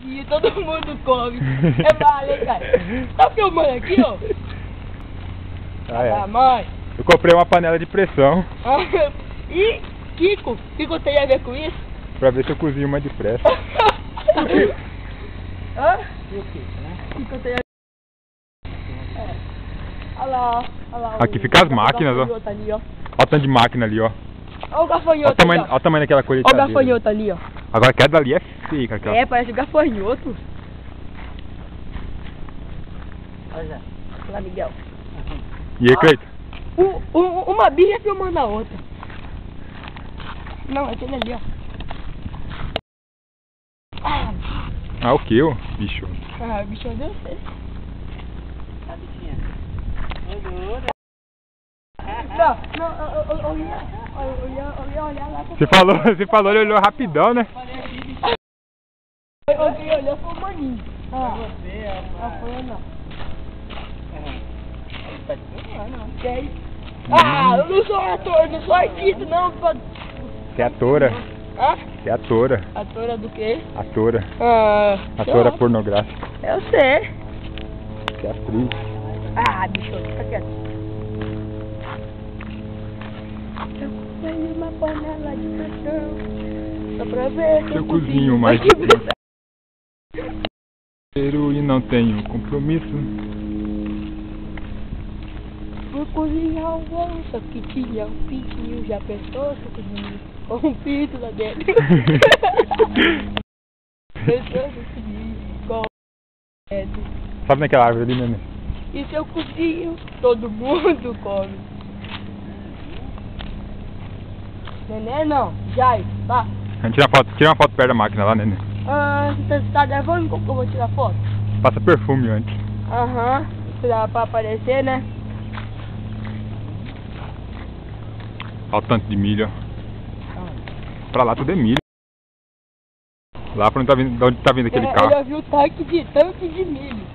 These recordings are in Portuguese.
E todo mundo come. É vale, cara. Tá filmando aqui, ó? Ah, é. Ah, mãe. Eu comprei uma panela de pressão E, Kiko, o que tem a ver com isso? pra ver se eu cozinho mais depressa. Hã? E o que, né? Kiko tem a ver com isso? Olha lá, olha lá. Aqui fica as máquinas, ó. Ali, ó. Olha o tanto de máquina ali, ó. Olha o gafanhoto Olha o tamanho daquela Olha o colheitadeira. gafanhoto ali, ó. Agora aquela dali é feia, cara. É, parece gafanhoto. Olha lá, Miguel. E aí, Cleiton? Uma birra filmando a outra. Não, aquele ali, ó. Ah, o que, ô? Bicho. Ah, bicho, eu não sei. A bichinha. Eu ia olhar lá. Você falou, ele olhou rapidão, né? Quem olhou foi o maninho. Ah, Você, foi eu não. Tá de filmar, não. Que é isso? Ah, eu não sou ator, não sou artista, não. Você é atora. Hã? Você é atora. Atora do quê? Atora. Ah, Atora pornográfica. eu sei. Você é atriz. Ah, bicho, fica quieto. Eu comprei uma panela de pressão só pra ver se Eu cozinho mais depressa. E não tenho compromisso. Vou cozinhar um ovo que tinha um pintinho, já pensou se eu cozinho com um pinto lá dentro? Pensou se eu cozinho com dentro. Sabe naquela árvore ali, né? E se eu cozinho, todo mundo come. Neném não, Jair, tá? A gente tira uma foto perto da máquina lá, né? Ah, você tá nervoso? Como que eu vou tirar foto? Passa perfume antes. Aham, pra aparecer, né? Olha o tanto de milho, ó. Pra lá tudo é milho. Lá pra onde tá vindo, de onde tá vindo aquele Eu carro. já vi o tanque de milho.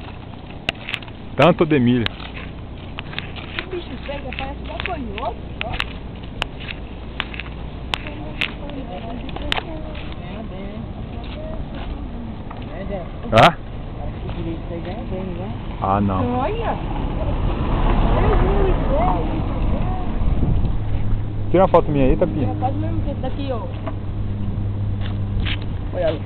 Tanto de milho. Que bicho pega, parece um gafanhoto. Ah? Parece que direito você ganha bem, né? Ah, não. Olha! Tira uma foto minha aí, Tapinha. Faz o mesmo jeito daqui, ó. Olha lá.